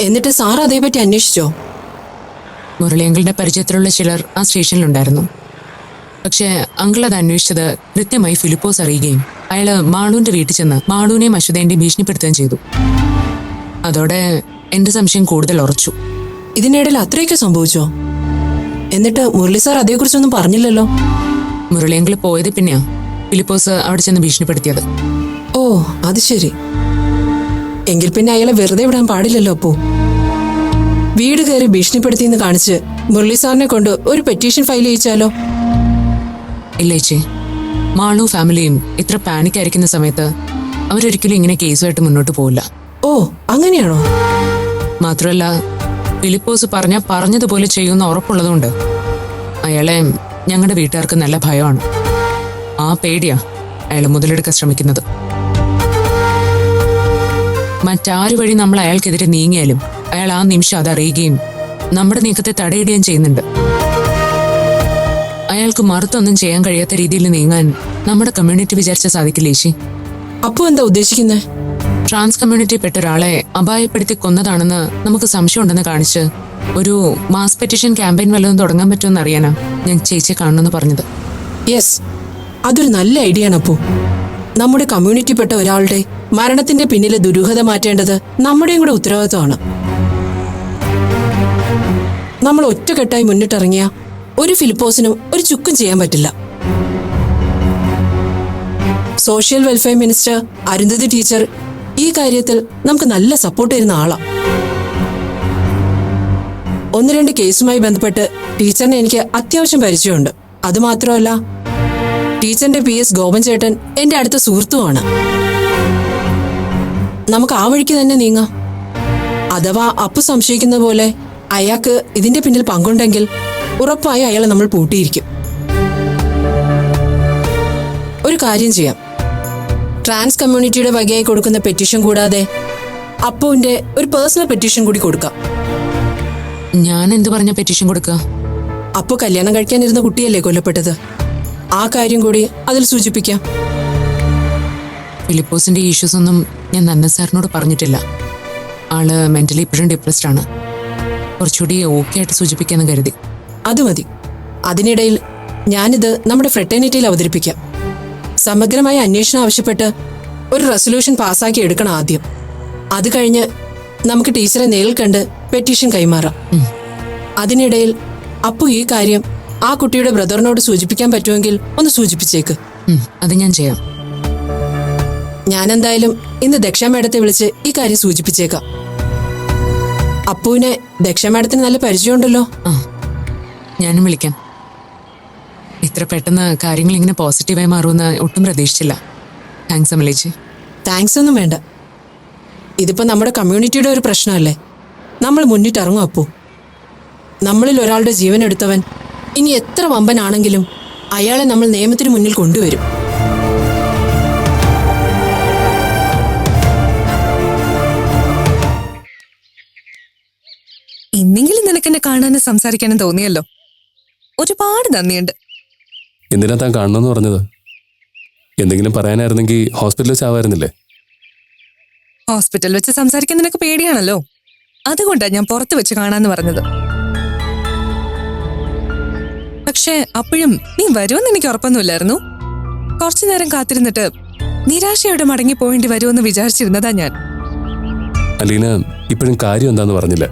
എന്നിട്ട് സാർ അതേപറ്റി അന്വേഷിച്ചോ? മുരളിയങ്കിളുടെ പരിചയത്തിലുള്ള ചിലർ ആ സ്റ്റേഷനിലുണ്ടായിരുന്നു. പക്ഷേ അങ്കിൾ അത് അന്വേഷിച്ചത് കൃത്യമായി ഫിലിപ്പോസ് അറിയുകയും അയാള് മാളുവിന്റെ വീട്ടിൽ ചെന്ന് മാളുവിനെയും അശ്വതേന്റെയും ഭീഷണിപ്പെടുത്തുകയും ചെയ്തു. അതോടെ എന്റെ സംശയം കൂടുതൽ ഉറച്ചു. ഇതിനിടയിൽ അത്രയൊക്കെ സംഭവിച്ചോ? എന്നിട്ട് മുരളി സാർ അതേക്കുറിച്ചൊന്നും പറഞ്ഞില്ലല്ലോ. മുരളിയങ്കിൾ പോയത് പിന്നെയാ ഫിലിപ്പോസ് അവിടെ ചെന്ന് ഭീഷണിപ്പെടുത്തിയത്. ഓ, അത് ശരി. എങ്കിൽ പിന്നെ അയാളെ വെറുതെ വിടാൻ പാടില്ലല്ലോ. അപ്പോ വീട് കയറി ഭീഷണിപ്പെടുത്തിയെന്ന് കാണിച്ച് മുരളി സാറിനെ കൊണ്ട് ഒരു പെറ്റീഷൻ ഫയൽ ചെയ്യിച്ചാലോ? ഇല്ല ചേച്ചി, മാളു ഫാമിലിയും ഇത്ര പാനിക് ആയിരിക്കുന്ന സമയത്ത് അവരൊരിക്കലും ഇങ്ങനെ കേസുമായിട്ട് മുന്നോട്ട് പോവില്ല. ഓ, അങ്ങനെയാണോ? മാത്രമല്ല, ഫിലിപ്പോസ് പറഞ്ഞതുപോലെ ചെയ്യുന്ന ഉറപ്പുള്ളതുകൊണ്ട് അയാളെ ഞങ്ങളുടെ വീട്ടുകാർക്ക് നല്ല ഭയമാണ്. ആ പേടിയാ അയാൾ മുതലെടുക്കാൻ ശ്രമിക്കുന്നത്. മറ്റാരു വഴി നമ്മൾ അയാൾക്കെതിരെ നീങ്ങിയാലും അയാൾ ആ നിമിഷം അതറിയുകയും നമ്മുടെ നീക്കത്തെ തടയിടുകയും ചെയ്യുന്നുണ്ട്. അയാൾക്ക് മറുത്തൊന്നും ചെയ്യാൻ കഴിയാത്ത രീതിയിൽ നീങ്ങാൻ നമ്മുടെ കമ്മ്യൂണിറ്റി വിചാരിച്ച സാധിക്കില്ല ചേച്ചി. അപ്പോ എന്താ ഉദ്ദേശിക്കുന്നത്? ട്രാൻസ് കമ്മ്യൂണിറ്റിയിൽപ്പെട്ട ഒരാളെ അപായപ്പെടുത്തി കൊന്നതാണെന്ന് നമുക്ക് സംശയമുണ്ടെന്ന് കാണിച്ച് ഒരു മാസ് പെറ്റീഷൻ ക്യാമ്പയിൻ വല്ലതും തുടങ്ങാൻ പറ്റുമെന്ന് അറിയാനാ ഞാൻ ചേച്ചിയെ കാണണമെന്ന് പറഞ്ഞത്. യെസ്, അതൊരു നല്ല ഐഡിയ ആണ്. അപ്പോ നമ്മുടെ കമ്മ്യൂണിറ്റിപ്പെട്ട ഒരാളുടെ മരണത്തിന്റെ പിന്നിലെ ദുരൂഹത മാറ്റേണ്ടത് നമ്മുടെയും കൂടെ ഉത്തരവാദിത്വമാണ്. നമ്മൾ ഒറ്റക്കെട്ടായി മുന്നിട്ടിറങ്ങിയ ഒരു ഫിലിപ്പോസിനും ഒരു ചുക്കും ചെയ്യാൻ പറ്റില്ല. Social welfare minister Arundhati teacher ഈ കാര്യത്തിൽ നമുക്ക് നല്ല സപ്പോർട്ട് തരുന്ന ആളാ. 1-2 കേസുമായി ബന്ധപ്പെട്ട് ടീച്ചറിനെ എനിക്ക് അത്യാവശ്യം പരിചയമുണ്ട്. അതുമാത്രമല്ല, ടീച്ചറിന്റെ PS ഗോപൻ ചേട്ടൻ എന്റെ അടുത്ത സുഹൃത്തുമാണ്. നമുക്ക് ആ വഴിക്ക് തന്നെ നീങ്ങാം. അഥവാ അപ്പു സംശയിക്കുന്ന പോലെ അയാൾക്ക് ഇതിന്റെ പിന്നിൽ പങ്കുണ്ടെങ്കിൽ ഉറപ്പായി അയാളെ നമ്മൾ പൂട്ടിയിരിക്കും. ഒരു കാര്യം ചെയ്യാം, ട്രാൻസ് കമ്മ്യൂണിറ്റിയുടെ വകയായി കൊടുക്കുന്ന പെറ്റീഷൻ കൂടാതെ അപ്പുവിന്റെ ഒരു പേഴ്സണൽ പെറ്റീഷൻ കൂടി കൊടുക്കാം. ഞാൻ എന്ത് പറഞ്ഞ പെറ്റീഷൻ കൊടുക്കുക? അപ്പു കല്യാണം കഴിക്കാനിരുന്ന കുട്ടിയല്ലേ കൊല്ലപ്പെട്ടത്, ആ കാര്യം കൂടി അതിൽ സൂചിപ്പിക്കാം. ഫിലിപ്പോസിന്റെ ഇഷ്യൂസ് ഒന്നും ഞാൻ നന്ന സാറിനോട് പറഞ്ഞിട്ടില്ല. ആള് മെന്റലി ഇപ്പോഴും ഡിപ്രസ്ഡ് ആണ്. കുറച്ചുകൂടി ഓക്കെ ആയിട്ട് സൂചിപ്പിക്കാന്ന് കരുതി. അത് മതി. അതിനിടയിൽ ഞാനിത് നമ്മുടെ ഫ്രെറ്റേണിറ്റിയിൽ അവതരിപ്പിക്കാം. സമഗ്രമായ അന്വേഷണം ആവശ്യപ്പെട്ട് ഒരു റെസൊല്യൂഷൻ പാസ്സാക്കി എടുക്കണം ആദ്യം. അത് കഴിഞ്ഞ് നമുക്ക് ടീച്ചറെ നേരിൽ കണ്ട് പെറ്റീഷൻ കൈമാറാം. അതിനിടയിൽ അപ്പു ഈ കാര്യം ആ കുട്ടിയുടെ ബ്രദറിനോട് സൂചിപ്പിക്കാൻ പറ്റുമെങ്കിൽ ഒന്ന് സൂചിപ്പിച്ചേക്ക്. അത് ഞാൻ ചെയ്യാം. ഞാനെന്തായാലും ഇന്ന് ദക്ഷ മേഡത്തെ വിളിച്ച് ഈ കാര്യം സൂചിപ്പിച്ചേക്കാം. അപ്പുവിനെ ദക്ഷ മേഡത്തിന് നല്ല പരിചയമുണ്ടല്ലോ. ഞാനും വിളിക്കാം. ഇത്ര പെട്ടെന്ന് കാര്യങ്ങൾ ഇങ്ങനെ പോസിറ്റീവായി മാറുമെന്ന് ഒട്ടും പ്രതീക്ഷിച്ചില്ല. താങ്ക്സ് അമലേച്ചി. താങ്ക്സ് ഒന്നും വേണ്ട. ഇതിപ്പോ നമ്മുടെ കമ്മ്യൂണിറ്റിയുടെ ഒരു പ്രശ്നമല്ലേ. നമ്മൾ മുന്നിട്ടിറങ്ങും. അപ്പു, നമ്മളിൽ ഒരാളുടെ ജീവൻ എടുത്തവൻ ഇനി എത്ര വമ്പനാണെങ്കിലും അയാളെ നമ്മൾ നിയമത്തിന് മുന്നിൽ കൊണ്ടുവരും. ഇന്നെങ്കിലും നിനക്കെന്നെ കാണാനും സംസാരിക്കാനും തോന്നിയല്ലോ. ഒരുപാട് നന്ദിയുണ്ട്. എന്തിനാ താൻ കാണണമെന്ന് പറഞ്ഞത്? എന്തെങ്കിലും പറയാനായിരുന്നെങ്കിൽ ഹോസ്പിറ്റലിൽ വെച്ചാവായിരുന്നില്ലേ? ഹോസ്പിറ്റലിൽ വെച്ച് സംസാരിക്കാൻ നിനക്ക് പേടിയാണല്ലോ, അതുകൊണ്ടാ ഞാൻ പുറത്ത് വെച്ച് കാണാന്ന് പറഞ്ഞത്. പക്ഷെ അപ്പോഴും നീ വരുമെന്ന് എനിക്ക് ഉറപ്പൊന്നുമില്ലായിരുന്നു. കുറച്ചു നേരം കാത്തിരുന്നിട്ട് നിരാശയോടെ മടങ്ങി പോവേണ്ടി വരുമെന്ന് വിചാരിച്ചിരുന്നതാ ഞാൻ. അലീന ഇപ്പോഴും കാര്യം എന്താന്ന് പറഞ്ഞില്ല.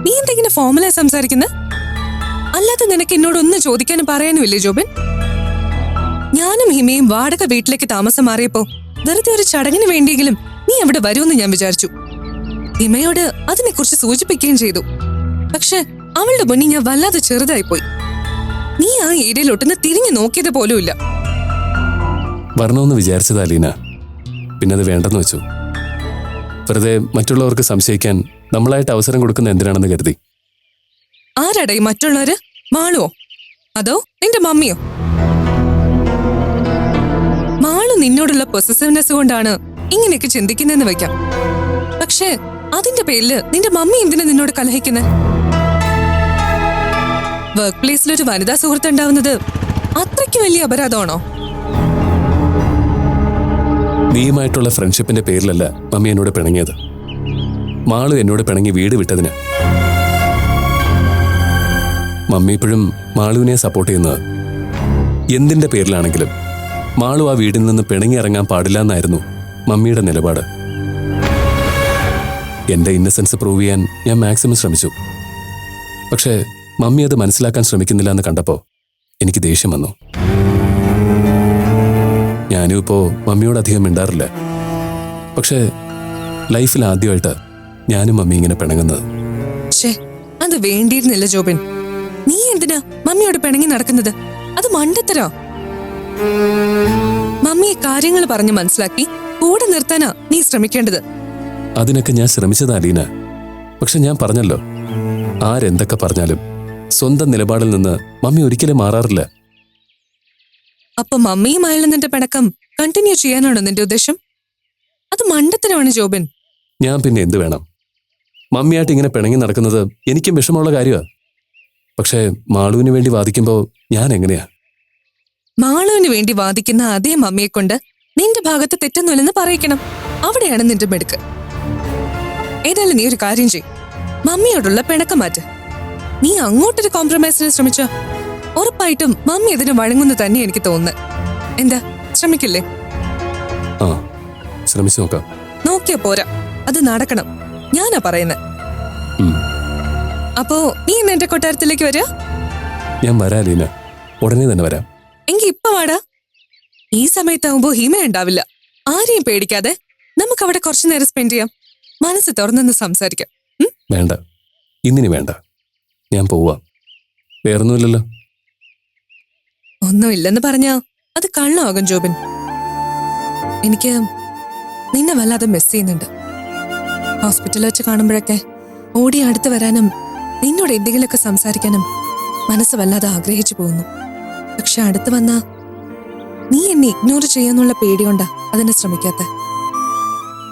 നീ എന്തെങ്കിലും ഫോർമുല സംസാരിക്കുന്നത്? അല്ലാതെ നിനക്ക് എന്നോടൊന്നും ചോദിക്കാനും പറയാനും ഇല്ലേ ജോബിൻ? ഞാനും ഹിമയും വാടക വീട്ടിലേക്ക് താമസം മാറിയപ്പോ വെറുതെ ഒരു ചടങ്ങിന് വേണ്ടിയെങ്കിലും നീ അവിടെ വരുമെന്ന് ഞാൻ വിചാരിച്ചു. ഹിമയോട് അതിനെക്കുറിച്ച് സൂചിപ്പിക്കുകയും ചെയ്തു. പക്ഷെ അവളുടെ മുന്നിൽ ഞാൻ വല്ലാതെ ചെറുതായിപ്പോയി. നീ ആ ഏരിയയിലൊട്ടുന്ന് തിരിഞ്ഞു നോക്കിയത് പോലുമില്ല. വരണമെന്ന് വിചാരിച്ചതാ അലീന, പിന്നെ അത് വേണ്ടെന്ന് വെച്ചു. വെറുതെ മറ്റുള്ളവർക്ക് സംശയിക്കാൻ നമ്മളായിട്ട് അവസരം കൊടുക്കുന്ന എന്തിനാണെന്ന് കരുതി. ആരാടാ ഈ മറ്റുള്ളവര്? മാളുവോ അതോ നിന്റെ മമ്മിയോ? മാളു നിന്നോടുള്ള പൊസസീവ്നെസ് കൊണ്ടാണ് ഇങ്ങനെയൊക്കെ ചിന്തിക്കുന്നതെന്ന് വെക്കാം. പക്ഷേ അതിന്റെ പേരില് നിന്റെ മമ്മി എന്തിനാ നിന്നോട് കലഹിക്കുന്നത്? വർക്ക് പ്ലേസിൽ ഒരു വനിതാ സുഹൃത്ത് ഉണ്ടാവുന്നത് അത്രയ്ക്ക് വലിയ അപരാധമാണോ? നീയുമായിട്ടുള്ള ഫ്രണ്ട്ഷിപ്പിന്റെ പേരിലല്ല മമ്മി എന്നോട് പിണങ്ങിയത്. മാളു എന്നോട് പിണങ്ങി വീട് വിട്ടതിന്. മമ്മി ഇപ്പോഴും മാളുവിനെ സപ്പോർട്ട് ചെയ്യുന്നത്. എന്തിന്റെ പേരിലാണെങ്കിലും മാളു ആ വീടിൽ നിന്ന് പിണങ്ങി ഇറങ്ങാൻ പാടില്ല എന്നായിരുന്നു മമ്മിയുടെ നിലപാട്. എന്റെ ഇന്നസെൻസ് പ്രൂവ് ചെയ്യാൻ ഞാൻ മാക്സിമം ശ്രമിച്ചു. പക്ഷേ മമ്മി അത് മനസ്സിലാക്കാൻ ശ്രമിക്കുന്നില്ല എന്ന് കണ്ടപ്പോ എനിക്ക് ദേഷ്യം വന്നു. ഞാനും ഇപ്പോ മമ്മിയോട് അധികം മിണ്ടാറില്ല. പക്ഷേ ലൈഫിൽ ആദ്യമായിട്ട് ഞാനും മമ്മി ഇങ്ങനെ പിണങ്ങുന്നത്. അത് വേണ്ടിയിരുന്നില്ല ജോബിൻ. നീ എന്തിനാ മമ്മിയോട് പിണങ്ങി നടക്കുന്നത്? അത് മണ്ടത്തരോ. മമ്മിയെ കാര്യങ്ങൾ പറഞ്ഞ് മനസ്സിലാക്കി കൂടെ നിർത്താനാ നീ ശ്രമിക്കേണ്ടത്. അതിനൊക്കെ ഞാൻ ശ്രമിച്ചതാ അലീന. പക്ഷെ ഞാൻ പറഞ്ഞല്ലോ, ആരെന്തൊക്കെ പറഞ്ഞാലും സ്വന്തം നിലപാടിൽ നിന്ന് മമ്മി ഒരിക്കലും മാറാറില്ല. അപ്പൊ മമ്മിയുമായുള്ള നിന്റെ പിണക്കം കണ്ടിന്യൂ ചെയ്യാനാണോ നിന്റെ ഉദ്ദേശം? അത് മണ്ടത്തരമാണ് ജോബിൻ. ഞാൻ പിന്നെ എന്ത് വേണം? മമ്മിയായിട്ട് ഇങ്ങനെ പിണങ്ങി നടക്കുന്നത് എനിക്കും വിഷമമുള്ള കാര്യമാണ്. പക്ഷേ മാളുവിന് വേണ്ടി വാദിക്കുമ്പോ ഞാൻ എങ്ങനെയാ? മാളുവിന് വേണ്ടി വാദിക്കുന്ന അതേ മമ്മിയെ കൊണ്ട് നിന്റെ ഭാഗത്ത് തെറ്റൊന്നുമില്ലെന്ന് പറയിക്കണം. അവിടെയാണ് നിന്റെ മെടുക്ക്. ഏതായാലും നീ ഒരു കാര്യം ചെയ്യും, മമ്മിയോടുള്ള പിണക്കം മാറ്റ്. നീ അങ്ങോട്ടൊരു കോംപ്രമൈസിന് ശ്രമിച്ചോ, ഉറപ്പായിട്ടും മമ്മി ഇതിന് വഴങ്ങുന്നു തന്നെ എനിക്ക് തോന്നുന്നത്. എന്താ, ശ്രമിക്കില്ലേ? ആ, ശ്രമിച്ചു നോക്കാം. നോക്കിയാ പോരാ, അത് നടക്കണം. ഞാനാ പറയുന്നത്. അപ്പോ നീ ഇന്ന് എന്റെ കൊട്ടാരത്തിലേക്ക് വരാ? ഞാൻ വരാം ലീന, ഉടനെ തന്നെ വരാം. എങ്കി ഇപ്പൊ വാടാ. ഈ സമയത്താവുമ്പോ ഹിമ ഉണ്ടാവില്ല. ആരെയും പേടിക്കാതെ നമുക്ക് അവിടെ കുറച്ചു നേരം സ്പെൻഡ് ചെയ്യാം. മനസ്സ് തുറന്നെന്ന് സംസാരിക്കാം. വേണ്ട, ഇന്നിനി വേണ്ട. ഞാൻ പോവാ. വേറൊന്നുമില്ലല്ലോ? ഒന്നുമില്ലെന്ന് പറഞ്ഞാ അത് കള്ളമാകും ജോബിൻ. എനിക്ക് നിന്നെ വല്ലാതെ മിസ് ചെയ്യുന്നുണ്ട്. ഹോസ്പിറ്റലിൽ വെച്ച് കാണുമ്പോഴൊക്കെ ഓടി അടുത്ത് വരാനും നിന്നോട് എന്തെങ്കിലുമൊക്കെ സംസാരിക്കാനും മനസ്സ് വല്ലാതെ ആഗ്രഹിച്ചു പോകുന്നു. പക്ഷെ അടുത്ത് വന്നാ നീ എന്നെ ഇഗ്നോർ ചെയ്യാന്നുള്ള പേടികൊണ്ടാ അതിനെ ശ്രമിക്കാത്ത.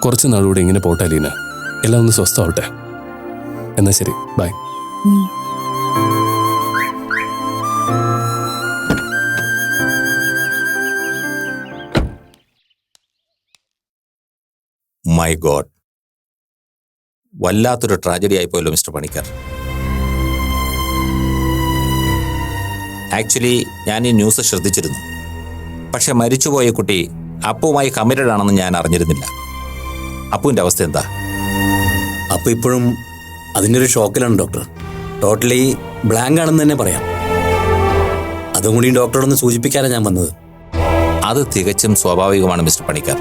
കുറച്ച് നാളുകൂടെ ഇങ്ങനെ പോട്ടെ ലീന, എല്ലാം ഒന്ന് സ്വസ്ഥമാവട്ടെ. എന്നാ ശരി, ബൈ. മൈ ഗോഡ്, വല്ലാത്തൊരു ട്രാജഡി ആയിപ്പോയല്ലോ മിസ്റ്റർ പണിക്കർ. ആക്ച്വലി ഞാൻ ഈ ന്യൂസ് ശ്രദ്ധിച്ചിരുന്നു. പക്ഷെ മരിച്ചുപോയ കുട്ടി അപ്പുവുമായി കമ്മിറ്റഡ് ആണെന്ന് ഞാൻ അറിഞ്ഞിരുന്നില്ല. അപ്പുവിൻ്റെ അവസ്ഥ എന്താ? അപ്പോൾ ഇപ്പോഴും അതിൻ്റെ ഒരു ഷോക്കിലാണ് ഡോക്ടർ. ടോട്ടലി ബ്ലാങ്ക് ആണെന്ന് തന്നെ പറയാം. അതും കൂടി ഡോക്ടറോടൊന്ന് സൂചിപ്പിക്കാനാണ് ഞാൻ വന്നത്. അത് തികച്ചും സ്വാഭാവികമാണ് മിസ്റ്റർ പണിക്കർ.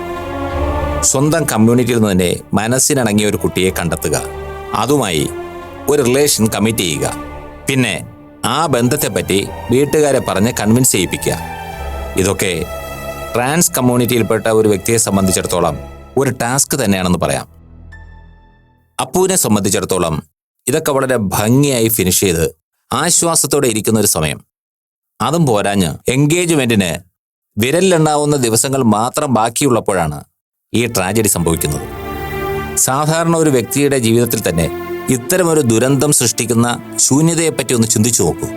സ്വന്തം കമ്മ്യൂണിറ്റിയിൽ നിന്ന് തന്നെ മനസ്സിനിണങ്ങിയ ഒരു കുട്ടിയെ കണ്ടെത്തുക, അതുമായി ഒരു റിലേഷൻ കമ്മിറ്റ് ചെയ്യുക, പിന്നെ ആ ബന്ധത്തെപ്പറ്റി വീട്ടുകാരെ പറഞ്ഞ് കൺവിൻസ് ചെയ്യിപ്പിക്കുക, ഇതൊക്കെ ട്രാൻസ് കമ്മ്യൂണിറ്റിയിൽപ്പെട്ട ഒരു വ്യക്തിയെ സംബന്ധിച്ചിടത്തോളം ഒരു ടാസ്ക് തന്നെയാണെന്ന് പറയാം. അപ്പുവിനെ സംബന്ധിച്ചിടത്തോളം ഇതൊക്കെ വളരെ ഭംഗിയായി ഫിനിഷ് ചെയ്ത് ആശ്വാസത്തോടെ ഇരിക്കുന്ന ഒരു സമയം. അതും പോരാഞ്ഞ് എൻഗേജ്മെന്റിന് വിരലിലെണ്ണാവുന്ന ദിവസങ്ങൾ മാത്രം ബാക്കിയുള്ളപ്പോഴാണ് ഈ ട്രാജഡി സംഭവിക്കുന്നത്. സാധാരണ ഒരു വ്യക്തിയുടെ ജീവിതത്തിൽ തന്നെ ഇത്തരമൊരു ദുരന്തം സൃഷ്ടിക്കുന്ന ശൂന്യതയെപ്പറ്റി ഒന്ന് ചിന്തിച്ചു നോക്കൂ.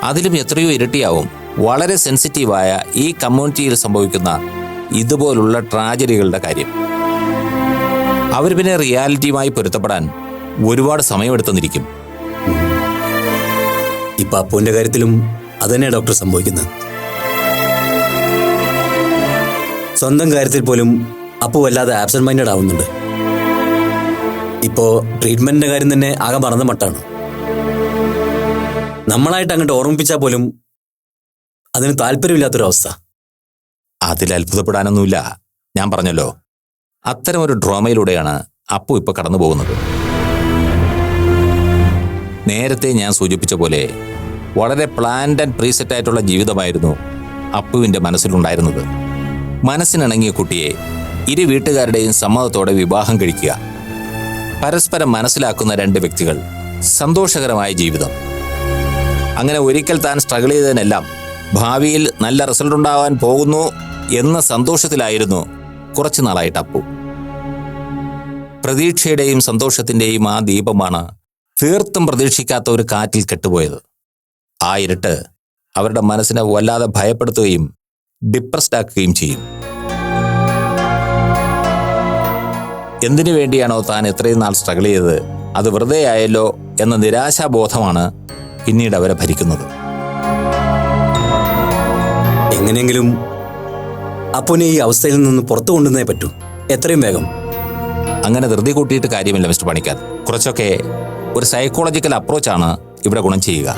അതിലും എത്രയോ ഇരട്ടിയാവും വളരെ സെൻസിറ്റീവായ ഈ കമ്മ്യൂണിറ്റിയിൽ സംഭവിക്കുന്ന ഇതുപോലുള്ള ട്രാജഡികളുടെ കാര്യം. അവർ പിന്നെ റിയാലിറ്റിയുമായി പൊരുത്തപ്പെടാൻ ഒരുപാട് സമയമെടുത്തെന്നിരിക്കും. ഇപ്പൊ അപ്പുവിന്റെ കാര്യത്തിലും അതന്നെ ഡോക്ടർ സംഭവിക്കുന്നത്. സ്വന്തം കാര്യത്തിൽ പോലും അപ്പു വല്ലാതെ ആബ്സെന്റ് മൈൻഡഡ് ആവുന്നുണ്ട്. ഇപ്പോ ട്രീറ്റ്മെന്റിന്റെ കാര്യം തന്നെ ആകെ മറന്ന മട്ടാണ്. നമ്മളായിട്ട് അങ്ങോട്ട് ഓർമ്മിപ്പിച്ചാൽ പോലും അതിന് താല്പര്യമില്ലാത്തൊരവസ്ഥ. അതിൽ അത്ഭുതപ്പെടാനൊന്നുമില്ല. ഞാൻ പറഞ്ഞല്ലോ, അത്തരമൊരു ഡ്രാമയിലൂടെയാണ് അപ്പു ഇപ്പൊ കടന്നു പോകുന്നത്. നേരത്തെ ഞാൻ സൂചിപ്പിച്ച പോലെ വളരെ പ്ലാൻഡ് ആൻഡ് പ്രീസെറ്റ് ആയിട്ടുള്ള ജീവിതമായിരുന്നു അപ്പുവിന്റെ മനസ്സിലുണ്ടായിരുന്നത്. മനസ്സിനിണങ്ങിയ കുട്ടിയെ ഇരു വീട്ടുകാരുടെയും സമ്മതത്തോടെ വിവാഹം കഴിക്കുക, പരസ്പരം മനസ്സിലാക്കുന്ന രണ്ട് വ്യക്തികൾ, സന്തോഷകരമായ ജീവിതം. അങ്ങനെ ഒരിക്കൽ താൻ സ്ട്രഗിൾ ചെയ്തതിനെല്ലാം ഭാവിയിൽ നല്ല റിസൾട്ട് ഉണ്ടാവാൻ പോകുന്നു എന്ന സന്തോഷത്തിലായിരുന്നു കുറച്ചു നാളായിട്ട് അപ്പു. പ്രതീക്ഷയുടെയും സന്തോഷത്തിന്റെയും ആ ദീപമാണ് തീർത്തും പ്രതീക്ഷിക്കാത്ത ഒരു കാറ്റിൽ കെട്ടുപോയത്. ആ ഇരുട്ട് അവരുടെ മനസ്സിനെ വല്ലാതെ ഭയപ്പെടുത്തുകയും ഡിപ്രസ്ഡ് ആക്കുകയും ചെയ്യും. എന്തിനു വേണ്ടിയാണോ താൻ ഇത്രയും നാൾ സ്ട്രഗിൾ ചെയ്തത് അത് വെറുതെ ആയല്ലോ എന്ന നിരാശാബോധമാണ് പിന്നീട് അവരെ ഭരിക്കുന്നത്. എങ്ങനെയെങ്കിലും അപ്പുവിനെ ഈ അവസ്ഥയിൽ നിന്ന് പുറത്തു കൊണ്ടുവന്നേ പറ്റൂ, എത്രയും വേഗം. അങ്ങനെ ധൃതി കൂട്ടിയിട്ട് കാര്യമില്ല മിസ്റ്റർ പണിക്കർ. കുറച്ചൊക്കെ ഒരു സൈക്കോളജിക്കൽ അപ്രോച്ചാണ് ഇവിടെ ഗുണം ചെയ്യുക.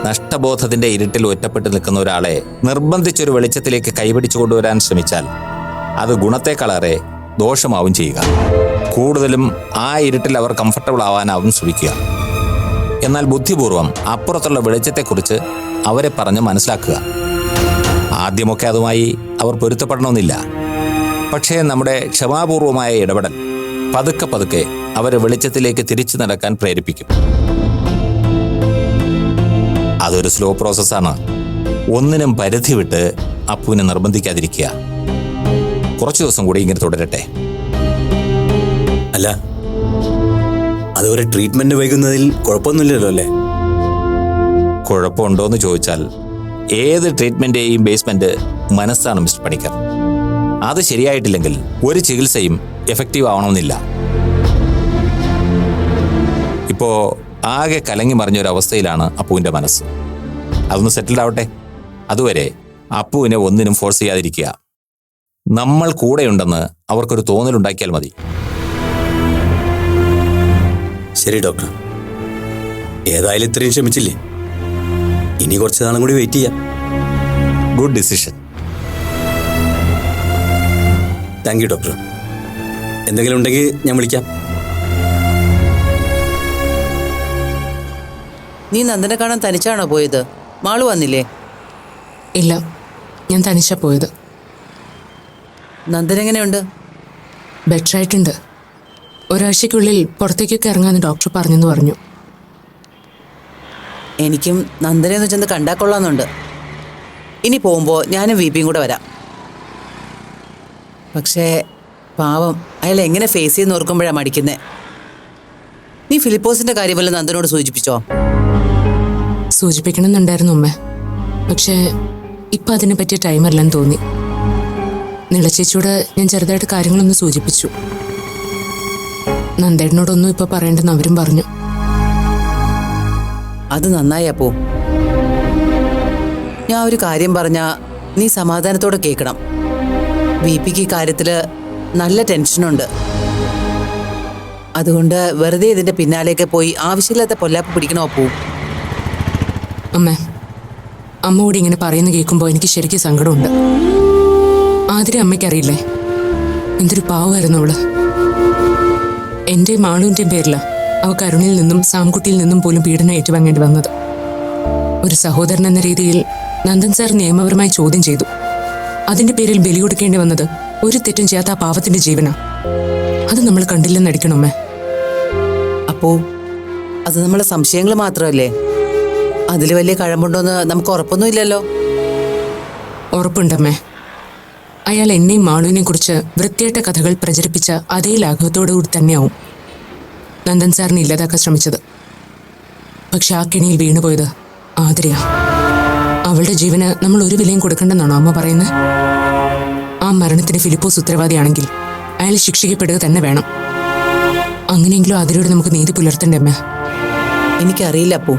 നഷ്ടബോധത്തിന്റെ ഇരുട്ടിൽ ഒറ്റപ്പെട്ട് നിൽക്കുന്ന ഒരാളെ നിർബന്ധിച്ചൊരു വെളിച്ചത്തിലേക്ക് കൈപിടിച്ചു കൊണ്ടുവരാൻ ശ്രമിച്ചാൽ അത് ഗുണത്തെക്കാളേറെ ദോഷമാവും ചെയ്യുക. കൂടുതലും ആ ഇരുട്ടിൽ അവർ കംഫർട്ടബിൾ ആവാനാവും ശ്രമിക്കുക. എന്നാൽ ബുദ്ധിപൂർവം അപ്പുറത്തുള്ള വെളിച്ചത്തെക്കുറിച്ച് അവരെ പറഞ്ഞ് മനസ്സിലാക്കുക. ആദ്യമൊക്കെ അതുമായി അവർ പൊരുത്തപ്പെടണമെന്നില്ല. പക്ഷേ നമ്മുടെ ക്ഷമാപൂർവമായ ഇടപെടൽ പതുക്കെ പതുക്കെ അവരെ വെളിച്ചത്തിലേക്ക് തിരിച്ചു നടക്കാൻ പ്രേരിപ്പിക്കും. അതൊരു സ്ലോ പ്രോസസ്സാണ്. ഒന്നിനും പരിധി വിട്ട് അപ്പുവിനെ നിർബന്ധിക്കാതിരിക്കുക. കുറച്ചു ദിവസം കൂടി ഇങ്ങനെ തുടരട്ടെ. അല്ല, അതുവരെ ട്രീറ്റ്മെന്റ് വൈകുന്നതിൽ കുഴപ്പമൊന്നുമില്ലല്ലോ അല്ലേ? കുഴപ്പമുണ്ടോയെന്ന് ചോദിച്ചാൽ ഏത് ട്രീറ്റ്മെന്റിന്റെയും ബേസ്മെന്റ് മനസ്സാണ് മിസ്റ്റർ പണിക്കർ. അത് ശരിയായിട്ടില്ലെങ്കിൽ ഒരു ചികിത്സയും എഫക്റ്റീവ് ആവണമെന്നില്ല. ഇപ്പോൾ ആകെ കലങ്ങി മറിഞ്ഞൊരവസ്ഥയിലാണ് അപ്പുവിൻ്റെ മനസ്സ്. അതൊന്ന് സെറ്റിൽഡ് ആവട്ടെ. അതുവരെ അപ്പുവിനെ ഒന്നിനും ഫോഴ്സ് ചെയ്യാതിരിക്കുക. നമ്മൾ കൂടെയുണ്ടെന്ന് അവർക്കൊരു തോന്നലുണ്ടാക്കിയാൽ മതി. ശരി ഡോക്ടർ, ഏതായാലും ഇത്രയും ക്ഷമിച്ചില്ലേ, ഇനി കുറച്ച് നാളും കൂടി വെയിറ്റ് ചെയ്യാം. Good decision. Thank you doctor. എന്തെങ്കിലും ഉണ്ടെങ്കിൽ ഞാൻ വിളിക്കാം. നീ നന്ദനെ കാണാൻ തനിച്ചാണോ പോയത്? മാളു വന്നില്ലേ? ഇല്ല, ഞാൻ തനിച്ചാ പോയത്. നന്ദൻ എങ്ങനെയുണ്ട്? ബെറ്റർ ആയിട്ടുണ്ട്. ഒരാഴ്ചയ്ക്കുള്ളിൽ പുറത്തേക്കൊക്കെ ഇറങ്ങാമെന്ന് ഡോക്ടർ പറഞ്ഞെന്ന് പറഞ്ഞു. എനിക്കും നന്ദനെ ഒന്ന് ചെന്ന് കണ്ടാൽ കൊള്ളാമെന്നുണ്ട്. ഇനി പോകുമ്പോൾ ഞാനും വീപ്പിയും കൂടെ വരാം. പക്ഷേ പാവം, അയാൾ എങ്ങനെ ഫേസ് ചെയ്യുന്ന ഓർക്കുമ്പോഴാണ് മടിക്കുന്നത്. നീ ഫിലിപ്പോസിന്റെ കാര്യമല്ല നന്ദനോട് സൂചിപ്പിച്ചോ? സൂചിപ്പിക്കണമെന്നുണ്ടായിരുന്നു അമ്മ. പക്ഷേ ഇപ്പം അതിനെ പറ്റിയ ടൈമല്ലെന്ന് തോന്നി. നിളച്ചേച്ചിയോട് ഞാൻ ചെറുതായിട്ട് കാര്യങ്ങളൊന്ന് സൂചിപ്പിച്ചു. നന്ദേട്ടനോടൊന്നും ഇപ്പം പറയേണ്ടെന്ന് അവരും പറഞ്ഞു. അത് നന്നായി അപ്പോ. ഞാൻ ഒരു കാര്യം പറഞ്ഞാ നീ സമാധാനത്തോടെ കേൾക്കണം. വീപ്പിക്ക് ഈ കാര്യത്തിൽ നല്ല ടെൻഷനുണ്ട്. അതുകൊണ്ട് വെറുതെ ഇതിന്റെ പിന്നാലേക്ക് പോയി ആവശ്യമില്ലാത്ത പൊല്ലാപ്പ് പിടിക്കണോ അപ്പൂ? അമ്മ കൂടി ഇങ്ങനെ പറയുന്ന കേൾക്കുമ്പോൾ എനിക്ക് ശരിക്കും സങ്കടമുണ്ട്. ആതിരെ അമ്മയ്ക്കറിയില്ലേ എന്തൊരു പാവമായിരുന്നു അവള്. എന്റെയും മാളുവിന്റെയും പേരില അവ കരുണിൽ നിന്നും സാംകുട്ടിയിൽ നിന്നും പോലും പീഡനം ഏറ്റുവാങ്ങേണ്ടി വന്നത്. ഒരു സഹോദരൻ എന്ന രീതിയിൽ നന്ദൻ സാർ നിയമപരമായി ചോദ്യം ചെയ്തു. അതിന്റെ പേരിൽ ബലി കൊടുക്കേണ്ടി വന്നത് ഒരു തെറ്റും ചെയ്യാത്ത ആ പാവത്തിന്റെ ജീവനാ. അത് നമ്മൾ കണ്ടില്ലെന്ന് അടിക്കണമേ. അപ്പോ അത് നമ്മളെ സംശയങ്ങൾ മാത്രമല്ലേ? അതിൽ വലിയ കഴമ്പുണ്ടോന്ന് നമുക്ക് ഉറപ്പൊന്നുമില്ലല്ലോ. ഉറപ്പുണ്ടമ്മേ. അയാൾ എന്നെയും മാളുവിനെയും കുറിച്ച് വൃത്തിയായിട്ട കഥകൾ പ്രചരിപ്പിച്ച അതേ ലാഘവത്തോടുകൂടി തന്നെയാവും നന്ദൻ സാറിനെ ഇല്ലാതാക്കാൻ ശ്രമിച്ചത്. പക്ഷെ ആ കെണിയിൽ വീണുപോയത് ആതിരയാ. അവളുടെ ജീവന് നമ്മൾ ഒരു വിലയും കൊടുക്കണ്ടെന്നാണോ അമ്മ പറയുന്നത്? ആ മരണത്തിന് ഫിലിപ്പോസ് ഉത്തരവാദിയാണെങ്കിൽ അയാൾ ശിക്ഷിക്കപ്പെടുക തന്നെ വേണം. അങ്ങനെയെങ്കിലും ആതിരയോട് നമുക്ക് നീതി പുലർത്തണ്ടേ അമ്മ? എനിക്കറിയില്ല അപ്പൂ.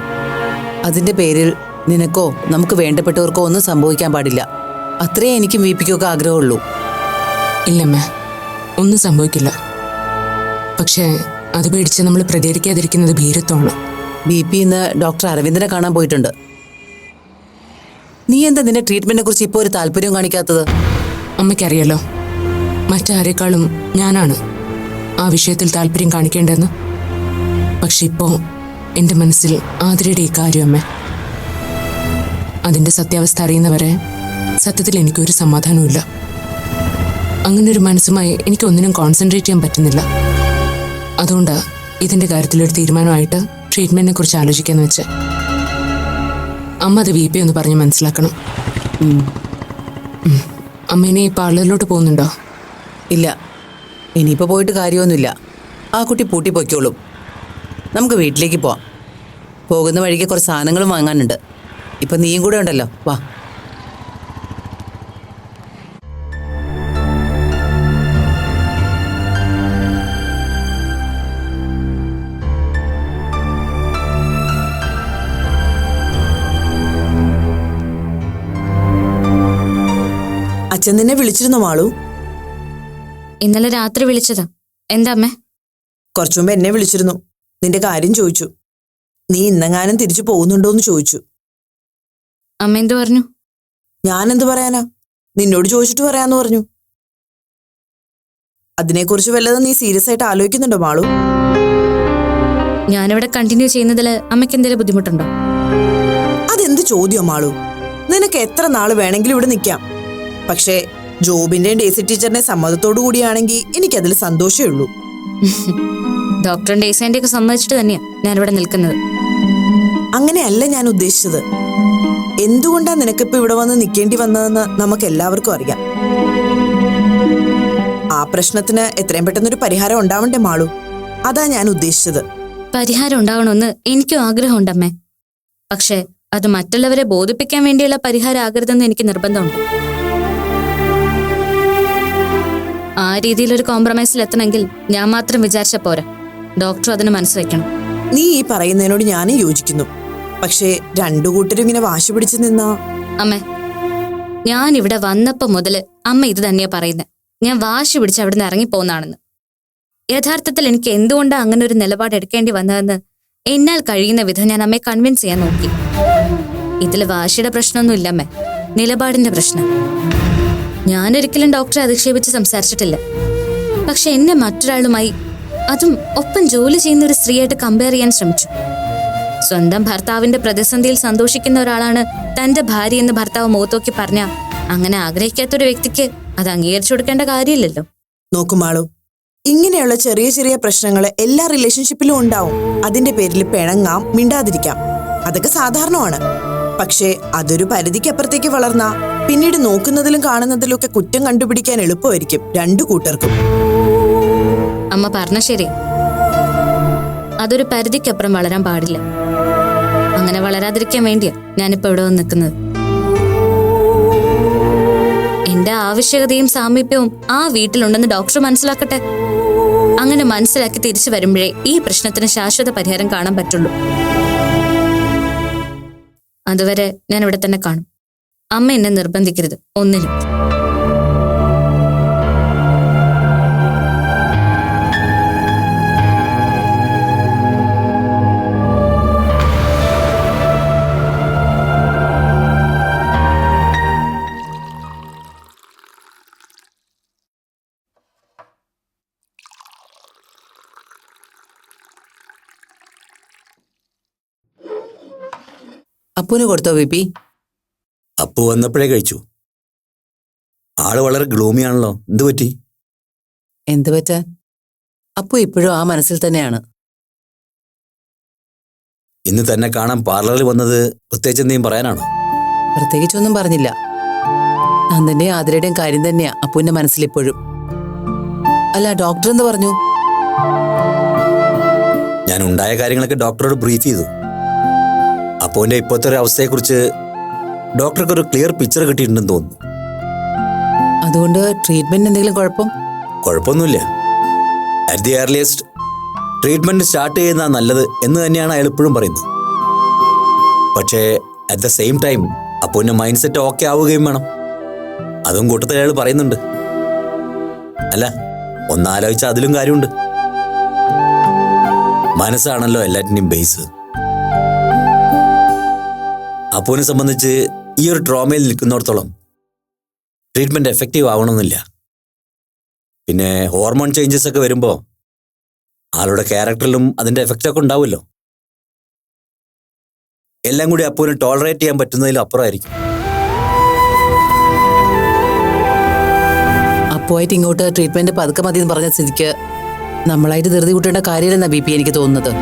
അതിന്റെ പേരിൽ നിനക്കോ നമുക്ക് വേണ്ടപ്പെട്ടവർക്കോ ഒന്നും സംഭവിക്കാൻ പാടില്ല. അത്രേ എനിക്കും വീപ്പിക്കൊക്കെ ആഗ്രഹമുള്ളൂ. ഇല്ലമ്മേ, ഒന്നും സംഭവിക്കില്ല. പക്ഷേ അത് പേടിച്ച് നമ്മൾ പ്രതികരിക്കാതിരിക്കുന്നത് ഭീരത്വമാണ്. BP ഇന്ന് ഡോക്ടർ അരവിന്ദനെ കാണാൻ പോയിട്ടുണ്ട്. നീ എന്താ നിന്റെ ട്രീറ്റ്മെന്റിനെ കുറിച്ച് ഇപ്പോൾ ഒരു താല്പര്യം കാണിക്കാത്തത്? അമ്മയ്ക്കറിയാലോ, മറ്റാരേക്കാളും ഞാനാണ് ആ വിഷയത്തിൽ താല്പര്യം കാണിക്കേണ്ടതെന്ന്. പക്ഷെ ഇപ്പോൾ എൻ്റെ മനസ്സിൽ ആതിരയുടെ ഈ കാര്യം അമ്മ. അതിൻ്റെ സത്യാവസ്ഥ അറിയുന്നവരെ സത്യത്തിൽ എനിക്കൊരു സമാധാനവുമില്ല. അങ്ങനൊരു മനസ്സുമായി എനിക്കൊന്നിനും കോൺസെൻട്രേറ്റ് ചെയ്യാൻ പറ്റുന്നില്ല. അതുകൊണ്ടാണ് ഇതിൻ്റെ കാര്യത്തിലൊരു തീരുമാനമായിട്ട് ട്രീറ്റ്മെന്റിനെ കുറിച്ച് ആലോചിക്കാന്ന് വെച്ച്. അമ്മ അത് VP ഒന്ന് പറഞ്ഞ് മനസ്സിലാക്കണം. അമ്മ ഇനി പാർലറിലോട്ട് പോകുന്നുണ്ടോ? ഇല്ല, ഇനിയിപ്പോൾ പോയിട്ട് കാര്യമൊന്നുമില്ല. ആ കുട്ടി പൂട്ടി പൊയ്ക്കോളും. നമുക്ക് വീട്ടിലേക്ക് പോവാം. പോകുന്ന വഴിക്ക് കുറച്ച് സാധനങ്ങളും വാങ്ങാനുണ്ട്. ഇപ്പം നീയും കൂടെ ഉണ്ടല്ലോ, വാ. അച്ഛൻ നിന്നെ വിളിച്ചിരുന്നു മാളു? ഇന്നലെ രാത്രി വിളിച്ചതാ. എന്താ അമ്മേ? കുറച്ചു മുമ്പ് എന്നെ വിളിച്ചിരുന്നു. നിന്റെ കാര്യം ചോദിച്ചു. നീ ഇന്നെങ്ങാനും തിരിച്ചു പോകുന്നുണ്ടോന്ന് ചോദിച്ചു. അമ്മ എന്തു പറഞ്ഞു? ഞാനെന്ത് പറയാനാ? നിന്നോട് ചോദിച്ചിട്ട് പറയാന്ന് പറഞ്ഞു. അതിനെക്കുറിച്ച് വല്ലതും നീ സീരിയസ് ആയിട്ട് ആലോചിക്കുന്നുണ്ടോ മാളു? ഞാനിവിടെ കണ്ടിന്യൂ ചെയ്യുന്നതിൽ അമ്മയ്ക്ക് എന്തെങ്കിലും ബുദ്ധിമുട്ടുണ്ടോ? അതെന്ത് ചോദ്യം മാളു? നിനക്ക് എത്ര നാള് വേണമെങ്കിലും ഇവിടെ നിൽക്കാം. പക്ഷേ ജോബിന്റെയും ഡേസി ടീച്ചറിന്റെ സമ്മതത്തോടു കൂടിയാണെങ്കിൽ എനിക്കതിൽ സന്തോഷമേ ഉള്ളൂ. ഡോക്ടറും ഡേസിന്റെ ഒക്കെ സമ്മതിച്ചിട്ട് തന്നെയാ ഞാനിവിടെ നിൽക്കുന്നത്. അങ്ങനെയല്ല ഞാൻ ഉദ്ദേശിച്ചത്. എന്തുകൊണ്ടാ നിനക്കിപ്പോ ഇവിടെ വന്ന് നിൽക്കേണ്ടി വന്നതെന്ന് നമുക്ക് എല്ലാവർക്കും അറിയാം. ആ പ്രശ്നത്തിന് എത്രയും പെട്ടെന്നൊരു പരിഹാരം ഉണ്ടാവണ്ടേ മാളു? അതാ ഞാൻ ഉദ്ദേശിച്ചത്. പരിഹാരം ഉണ്ടാവണമെന്ന് എനിക്കും ആഗ്രഹമുണ്ടമ്മേ. പക്ഷെ അത് മറ്റുള്ളവരെ ബോധിപ്പിക്കാൻ വേണ്ടിയുള്ള പരിഹാരം ആകരുതെന്ന് എനിക്ക് നിർബന്ധമുണ്ട്. ആ രീതിയിലൊരു കോംപ്രമൈസിൽ എത്തണമെങ്കിൽ ഞാൻ മാത്രം വിചാരിച്ച പോരാ, ഡോക്ടർ അതിന് മനസ്സ് വെക്കണം. നീ ഈ പറയുന്നതിനോട് ഞാനും യോജിക്കുന്നു. പക്ഷേ രണ്ടു കൂട്ടരും ഇങ്ങനെ വാശി പിടിച്ചു നിന്നാ... അമ്മേ, ഞാൻ ഇവിടെ വന്നപ്പോ മുതല് അമ്മ ഇത് തന്നെയാ പറയുന്നത്, ഞാൻ വാശി പിടിച്ച് അവിടെ നിന്ന് ഇറങ്ങിപ്പോന്നാണെന്ന്. യഥാർത്ഥത്തിൽ എനിക്ക് എന്തുകൊണ്ടാണ് അങ്ങനെ ഒരു നിലപാട് എടുക്കേണ്ടി വന്നതെന്ന് എന്നാൽ കഴിയുന്ന വിധം ഞാൻ അമ്മയെ കൺവിൻസ് ചെയ്യാൻ നോക്കി. ഇതിൽ വാശിയുടെ പ്രശ്നമൊന്നും ഇല്ലമ്മേ, നിലപാടിന്റെ പ്രശ്നം. ഞാനൊരിക്കലും ഡോക്ടറെ അധിക്ഷേപിച്ച് സംസാരിച്ചിട്ടില്ല. പക്ഷെ എന്നെ മറ്റൊരാളുമായി, അതും ഒപ്പം ജോലി ചെയ്യുന്ന ഒരു സ്ത്രീയായിട്ട് കമ്പയർ ചെയ്യാൻ ശ്രമിച്ചു. സ്വന്തം ഭർത്താവിന്റെ പ്രതിസന്ധിയിൽ സന്തോഷിക്കുന്ന ഒരാളാണ് തന്റെ ഭാര്യ എന്ന് ഭർത്താവ് മുഖത്തോക്കി പറഞ്ഞ അങ്ങനെ ആഗ്രഹിക്കാത്തൊരു വ്യക്തിക്ക് അത് അംഗീകരിച്ചു കൊടുക്കേണ്ട കാര്യമില്ലല്ലോ. നോക്കുമാളൂ, ഇങ്ങനെയുള്ള ചെറിയ ചെറിയ പ്രശ്നങ്ങൾ എല്ലാ റിലേഷൻഷിപ്പിലും ഉണ്ടാവും. അതിന്റെ പേരിൽ പിണങ്ങാം, മിണ്ടാതിരിക്കാം, അതൊക്കെ സാധാരണമാണ്. പക്ഷേ അതൊരു പരിധിക്കപ്പുറത്തേക്ക് വളർന്ന പിന്നീട് നോക്കുന്നതിലും കാണുന്നതിലും ഒക്കെ കുറ്റം കണ്ടുപിടിക്കാൻ എളുപ്പമായിരിക്കും രണ്ടു കൂട്ടർക്കും. അമ്മ പറഞ്ഞ ശരി, അതൊരു പരിധിക്കപ്പുറം വളരാൻ പാടില്ല. അങ്ങനെ വളരാതിരിക്കാൻ വേണ്ടിയാ ഞാനിപ്പോ ഇവിടെ വന്ന് നിൽക്കുന്നത്. എന്റെ ആവശ്യകതയും സാമീപ്യവും ആ വീട്ടിലുണ്ടെന്ന് ഡോക്ടർ മനസ്സിലാക്കട്ടെ. അങ്ങനെ മനസ്സിലാക്കി തിരിച്ചു വരുമ്പോഴേ ഈ പ്രശ്നത്തിന് ശാശ്വത പരിഹാരം കാണാൻ പറ്റുള്ളൂ. അതുവരെ ഞാൻ ഇവിടെ തന്നെ കാണും. അമ്മ എന്നെ നിർബന്ധിക്കരുത് ഒന്നിനും. അപ്പൂന് കൊടുത്തോ ബിപി? അപ്പു വന്നപ്പോഴേ കഴിച്ചു. ആള് വളരെ ഗ്ലൂമിയാണല്ലോ, എന്തു പറ്റി? എന്ത് പറ്റാൻ? അപ്പു ഇപ്പോഴും ആ മനസ്സിൽ തന്നെയാണ്. ഇന്ന് തന്നെ കാണാൻ പാർലറിൽ വന്നത് പ്രത്യേകിച്ച് എന്തെങ്കിലും പറയാനാണോ? പ്രത്യേകിച്ചൊന്നും പറഞ്ഞില്ല. നന്ദന്റെയും ആതിരയുടെയും കാര്യം തന്നെയാ അപ്പുവിന്റെ മനസ്സിലിപ്പോഴും. അല്ല, ഡോക്ടർ എന്ത് പറഞ്ഞു? ഞാൻ ഉണ്ടായ കാര്യങ്ങളൊക്കെ ഡോക്ടറോട് ബ്രീഫ് ചെയ്തു. അപ്പുവിന്റെ ഇപ്പോഴത്തെ ഒരു അവസ്ഥയെക്കുറിച്ച് ഡോക്ടർക്ക് ഒരു ക്ലിയർ പിക്ചർ കിട്ടിയിട്ടുണ്ടെന്ന് തോന്നുന്നു. അതുകൊണ്ട് ട്രീറ്റ്മെന്റ് എന്തെങ്കിലും കുഴപ്പം? കുഴപ്പമൊന്നുമില്ല. At the earliest treatment start ചെയ്യുന്ന നല്ലത് എന്ന് തന്നെയാണ് അയാൾ എപ്പോഴും പറയുന്നത്. പക്ഷേ അറ്റ് ദ സെയിം ടൈം അപ്പുവിന്റെ മൈൻഡ് സെറ്റ് ഓക്കെ ആവുകയും വേണം. അതും കൂട്ടത്തിൽ അയാൾ പറയുന്നുണ്ട്. അല്ല, ഒന്നാലോചിച്ചാൽ അതിലും കാര്യമുണ്ട്. മനസ്സാണല്ലോ എല്ലാറ്റിൻ്റെയും ബേസ്. അപ്പുവിനെ സംബന്ധിച്ച് ഈ ഒരു ട്രോമയിൽ നിൽക്കുന്നിടത്തോളം ട്രീറ്റ്മെന്റ് എഫക്റ്റീവ് ആവണമെന്നില്ല. പിന്നെ ഹോർമോൺ ചേഞ്ചസ് ഒക്കെ വരുമ്പോൾ ആളുടെ ക്യാരക്ടറിലും അതിന്റെ എഫക്റ്റ് ഒക്കെ ഉണ്ടാവുമല്ലോ. എല്ലാം കൂടി അപ്പുവിന് ടോളറേറ്റ് ചെയ്യാൻ പറ്റുന്നതിലും അപ്പുറമായിരിക്കും. അപ്പുവായിട്ട് ഇങ്ങോട്ട് ട്രീറ്റ്മെന്റ് പതുക്കെ മതി എന്ന് പറഞ്ഞ സ്ഥിതിക്ക് നമ്മളായിട്ട് ധൃതി കൂട്ടേണ്ട കാര്യമില്ലെന്നാ ബി പി എനിക്ക് തോന്നുന്നത്.